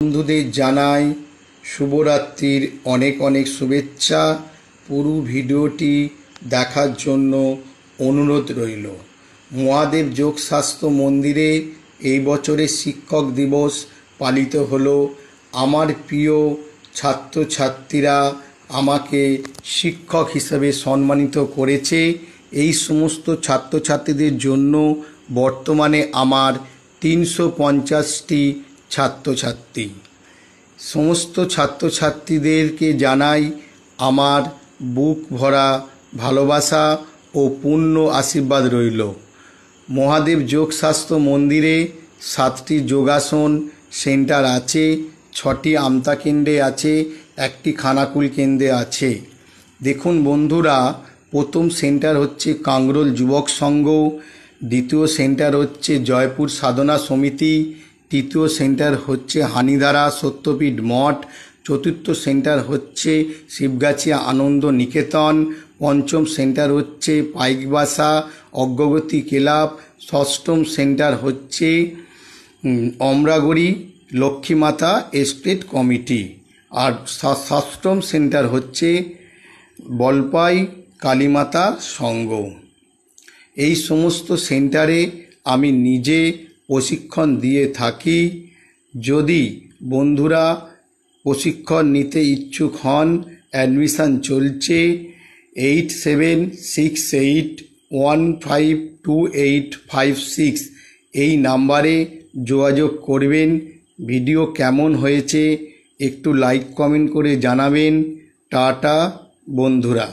বন্ধুদের জানাই শুভরাত্রির অনেক অনেক শুভেচ্ছা। পুরো ভিডিওটি দেখার জন্য অনুরোধ রইল। মহাদেব যোগশাস্ত্র মন্দিরে এই বছরের শিক্ষক দিবস পালিত হলো। আমার প্রিয় ছাত্রছাত্রীরা আমাকে শিক্ষক হিসেবে সম্মানিত করেছে। এই সমস্ত ছাত্রছাত্রীদের জন্য বর্তমানে আমার 350টি ছাত্রছাত্রী। সমস্ত ছাত্রছাত্রীদেরকে জানাই আমার বুক ভরা ভালোবাসা ও পূর্ণ আশীর্বাদ রইল। মহাদেব যোগশাস্ত্র মন্দিরে 7টি যোগাসন সেন্টার আছে, 6টি আমতা কেন্দ্রে আছে, 1টি খানাকুল কেন্দ্রে আছে। দেখুন বন্ধুরা, প্রথম সেন্টার হচ্ছে কাংরোল যুবক সংঘ, দ্বিতীয় সেন্টার হচ্ছে জয়পুর সাধনা সমিতি, তৃতীয় সেন্টার হচ্ছে হানিধারা সত্যপীঠ মঠ, চতুর্থ সেন্টার হচ্ছে শিবগাছিয়া আনন্দ নিকেতন, পঞ্চম সেন্টার হচ্ছে পাইকবাসা অগ্রগতি ক্লাব, ষষ্ঠম সেন্টার হচ্ছে অমরাগুড়ি লক্ষ্মীমাতা এস্টেট কমিটি, আর ষষ্ঠম সেন্টার হচ্ছে বলপাই কালীমাতা সংঘ। এই সমস্ত সেন্টারে আমি নিজে প্রশিক্ষণ দিয়ে থাকি। যদি বন্ধুরা প্রশিক্ষণ নিতে ইচ্ছুক হন, অ্যাডমিশান চলছে। 8768152856 এই নাম্বারে যোগাযোগ করবেন। ভিডিও কেমন হয়েছে একটু লাইক কমেন্ট করে জানাবেন। টাটা বন্ধুরা।